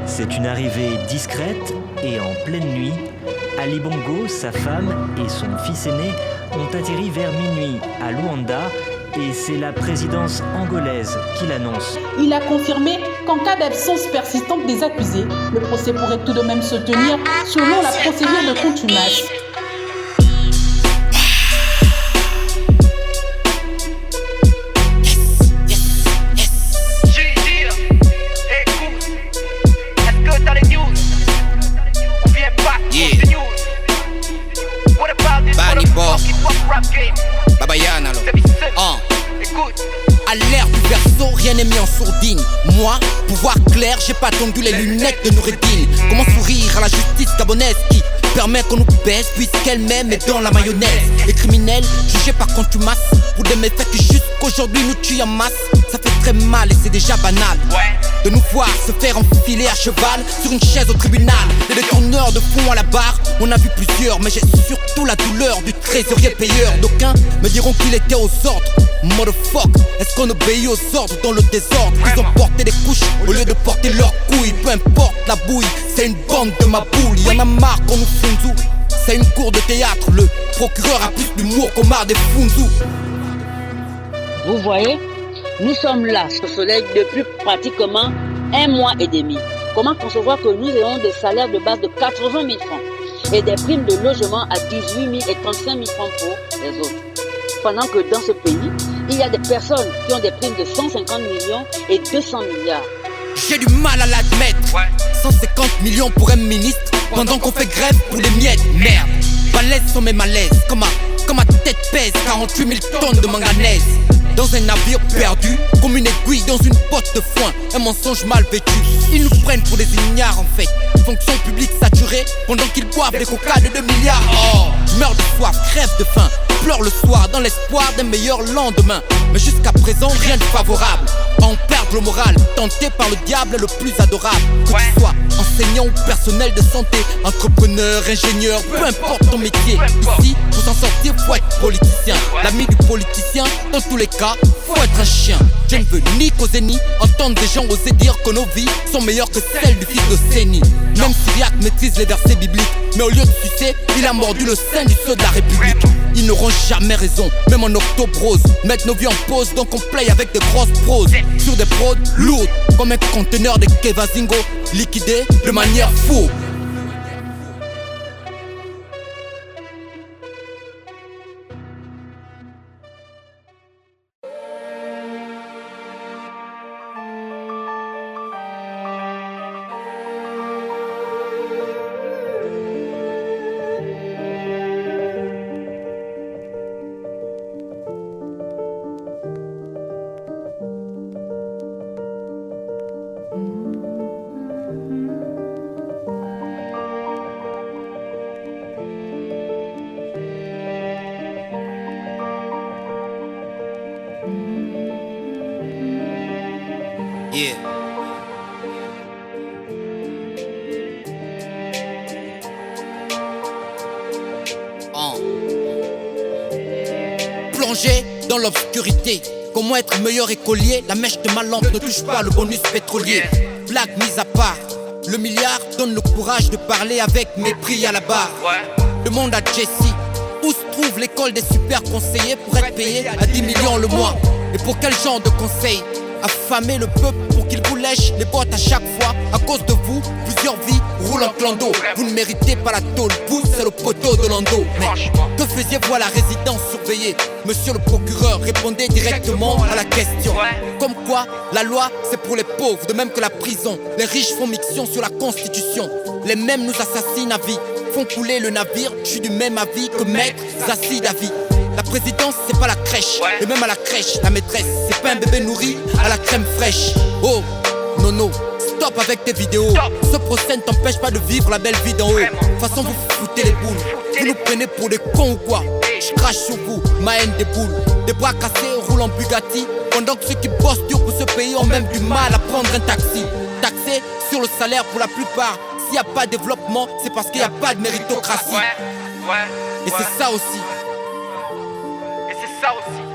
C'est une arrivée discrète et en pleine nuit. Ali Bongo, sa femme et son fils aîné ont atterri vers minuit à Luanda et c'est la présidence angolaise qui l'annonce. Il a confirmé qu'en cas d'absence persistante des accusés, le procès pourrait tout de même se tenir selon la procédure de contumace. À l'ère du verso, rien n'est mis en sourdine. Moi, pouvoir clair, j'ai pas tendu les lunettes de Noureddin. Comment sourire à la justice gabonaise qui permet qu'on nous baisse puisqu'elle-même est dans la mayonnaise. Les criminels jugés par contumace pour des méfaits qui jusqu'aujourd'hui nous tuent en masse. Ça fait très mal et c'est déjà banal de nous voir se faire enfiler à cheval sur une chaise au tribunal. Des détourneurs de fonds à la barre, on a vu plusieurs, mais j'ai surtout la douleur du trésorier payeur. D'aucuns me diront qu'il était aux ordres. Motherfuck, est-ce qu'on obéit aux ordres dans le désordre? Ils ont porté des couches au lieu de porter leurs couilles. Peu importe la bouille, c'est une bande de ma boule. Y'en a marre qu'on nous funzu, c'est une cour de théâtre. Le procureur a plus d'humour qu'au mar des funzu. Vous voyez, nous sommes là, au soleil, depuis pratiquement 1 mois et demi. Comment concevoir que nous ayons des salaires de base de 80 000 francs et des primes de logement à 18 000 et 35 000 francs pour les autres? Pendant que dans ce pays, il y a des personnes qui ont des primes de 150 millions et 200 milliards. J'ai du mal à l'admettre. 150 millions pour un ministre pendant qu'on fait grève pour les miettes. Merde, balèze sont mes malaises. Comme ma tête pèse 48 000 tonnes de manganèse. Dans un navire perdu, comme une aiguille dans une botte de foin. Un mensonge mal vêtu. Ils nous prennent pour des ignares en fait. Fonction publique saturée pendant qu'ils boivent des coca de 2 milliards. Oh, meurs de soif, crève de faim, pleure le soir dans l'espoir d'un meilleur lendemain. Mais jusqu'à présent, rien de favorable. En perdre le moral, tenté par le diable le plus adorable. Que tu sois enseignant ou personnel de santé, entrepreneur, ingénieur, peu importe ton métier. Ici, pour s'en sortir, faut être politicien. L'ami du politicien, dans tous les cas, faut être un chien. Je ne veux ni causer ni entendre des gens oser dire que nos vies sont meilleures que celles du fils de Séni. Même Syriac maîtrise les versets bibliques, mais au lieu de sucer, il a mordu le sein du sceau de la République. Ils n'auront jamais raison, même en octobre rose. Mettre nos vies en pause, donc on play avec des grosses proses. Sur des prods lourdes, comme un conteneur de Kevazingo, liquidé de manière fou. Yeah. Plongé dans l'obscurité, comment être meilleur écolier? La mèche de ma lampe ne touche pas le bonus pétrolier. Blague mise à part, le milliard donne le courage de parler avec mépris à la barre. Demande à Jessie, où se trouve l'école des super conseillers pour être payé à 10 millions le mois? Et pour quel genre de conseil? Affamer le peuple pour qu'il vous lèche les bottes à chaque fois. À cause de vous, plusieurs vies roulent en clando. Vous ne méritez pas la tôle, vous c'est le poteau de Lando. Mais que faisiez-vous à la résidence surveillée? Monsieur le procureur, répondez directement à la question. Comme quoi, la loi c'est pour les pauvres, de même que la prison. Les riches font miction sur la constitution. Les mêmes nous assassinent à vie, font couler le navire. Je suis du même avis que maître Zassi David. La présidence c'est pas la crèche, et même à la crèche, la maîtresse c'est pas un bébé nourri à la crème fraîche. Oh, non, stop avec tes vidéos. Ce procès ne t'empêche pas de vivre la belle vie d'en haut. De toute façon vous foutez les boules, vous nous prenez pour des cons ou quoi? Je crache sur vous, ma haine des boules. Des bras cassés, roulent en Bugatti, pendant que ceux qui bossent dur pour ce pays ont même du mal à prendre un taxi. Taxé sur le salaire pour la plupart, s'il n'y a pas de développement, c'est parce qu'il n'y a pas de méritocratie. Et c'est ça aussi. Et c'est ça aussi.